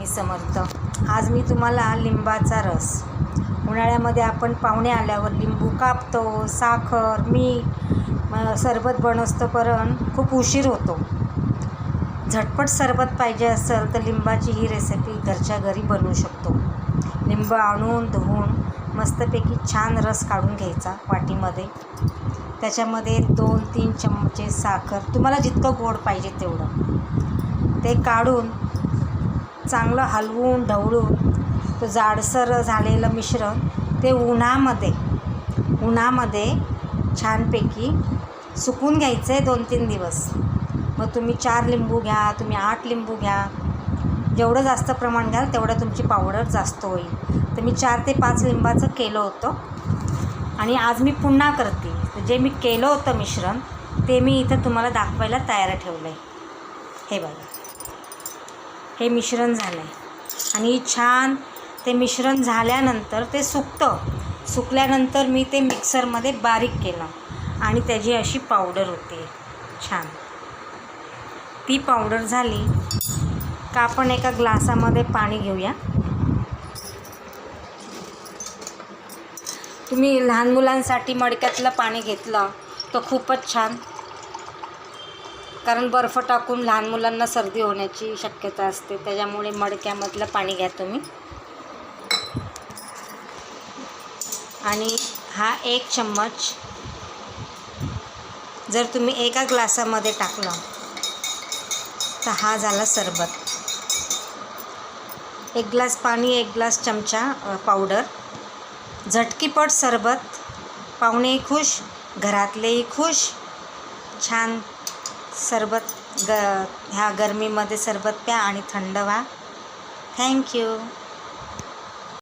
स्वामी समर्थ. आज मी तुम्हाला लिंबाचा रस, उन्हाळ्यामध्ये आपण पाहुणे आल्यावर लिंबू कापतो, साखर, मीठ, सरबत बनवतो, पण खूप उशीर होतो. झटपट सरबत पाहिजे असेल तर लिंबाची ही रेसिपी घरच्या घरी बनवू शकतो. लिंब आणून धुवून मस्तपैकी छान रस काढून घ्यायचा वाटीमध्ये. त्याच्यामध्ये 2-3 चमचे साखर, तुम्हाला जितकं गोड पाहिजे तेवढं, ते काढून चांगलं हलवून ढवळून तो जाडसर झालेलं मिश्रण ते उन्हामध्ये छानपैकी सुकून घ्यायचं आहे 2-3 दिवस. मग तुम्ही 4 लिंबू घ्या, तुम्ही 8 लिंबू घ्या, जेवढं जास्त प्रमाण घ्याल तेवढं तुमची पावडर जास्त होईल. तर मी 4 ते 5 लिंबाचं केलं होतं आणि आज मी पुन्हा करते. जे मी केलं होतं मिश्रण ते मी इथं तुम्हाला दाखवायला तयार ठेवलं आहे. हे बघा, हे मिश्रण झालं आहे आणि छान ते मिश्रण झाल्यानंतर ते सुकल्यानंतर मी ते मिक्सरमध्ये बारीक केलं आणि त्याची अशी पावडर होते छान. ती पावडर झाली का आपण एका ग्लासामध्ये पाणी घेऊया. तुम्ही लहान मुलांसाठी मडक्यातलं पाणी घेतलं तर खूपच छान, कारण बर्फ टाकून लहान मुलांना सर्दी होण्याची शक्यता असते. त्याच्यामुळे मडक्यामधलं पाणी घ्या तुम्ही. आणि हा 1 चम्मच जर तुम्ही एका ग्लासामध्ये टाकलं तर हा झाला सरबत. 1 ग्लास पाणी, 1 ग्लास चमचा पावडर. झटकीपट सरबत, पाहुणेही खुश, घरातलेही खुश. छान सरबत ह्या गरमीमध्ये सरबत प्या आणि थंड व्हा. थँक्यू.